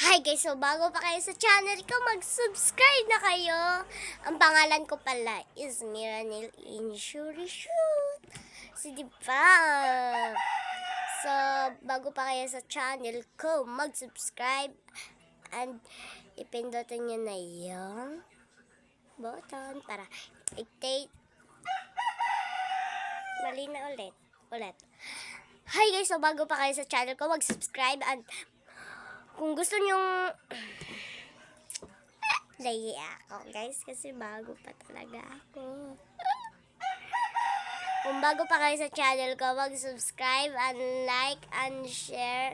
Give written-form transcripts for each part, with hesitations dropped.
Hi guys, so bago pa kayo sa channel ko, mag-subscribe na kayo. Ang pangalan ko pala is Miranil Injury Shoot. So, diba? So, bago pa kayo sa channel ko, mag-subscribe and ipindutin nyo na yung button para i-take. Mali na ulit. Hi guys, so bago pa kayo sa channel ko, mag-subscribe and kung gusto nyong lahi ako guys kasi bago pa talaga ako. Kung bago pa kayo sa channel ko, mag-subscribe and like and share.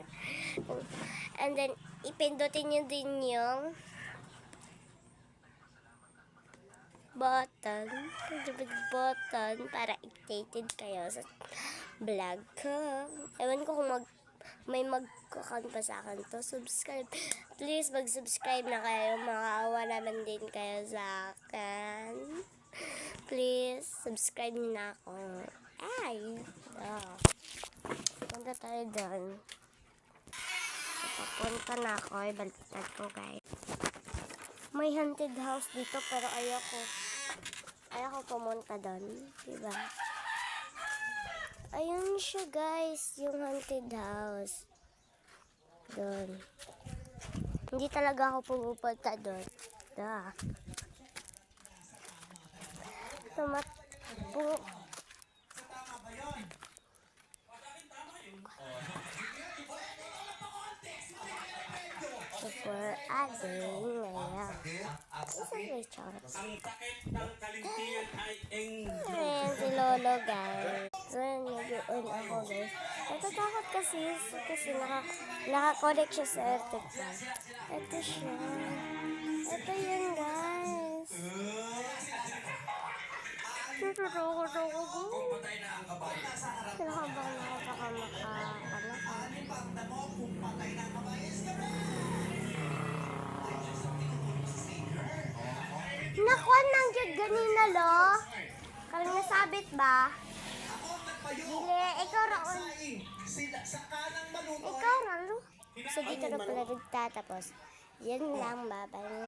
And then ipindutin nyo din yung button para updated kayo sa vlog ko. Ewan ko kung may magkukan pa sa akin to. Subscribe. Please mag-subscribe na kayo. Makaawa naman din kayo sa akin. Please, subscribe niyo na ako. Ay! Punta tayo doon. Papunta na ako. Baliktad ko guys. May haunted house dito pero ayoko pumunta doon. Diba? Ayun siya guys, yung haunted house. Doon. Hindi talaga ako pupunta doon. For adding ngayon. Isang Richard. Ayan si Lolo guys. So, nag-on ako guys. Natatakot kasi naka-connect siya sa AirTag. Ito siya. Ito yun guys. Natatakot ako guys. Kinakabang ako baka makakalakad. Nakuha nang yun ganina lo. Kami nasabit ba? Dili, ikaw raon. Ikaw raon. So dito na pala nagtatapos. Yan lang, bye-bye.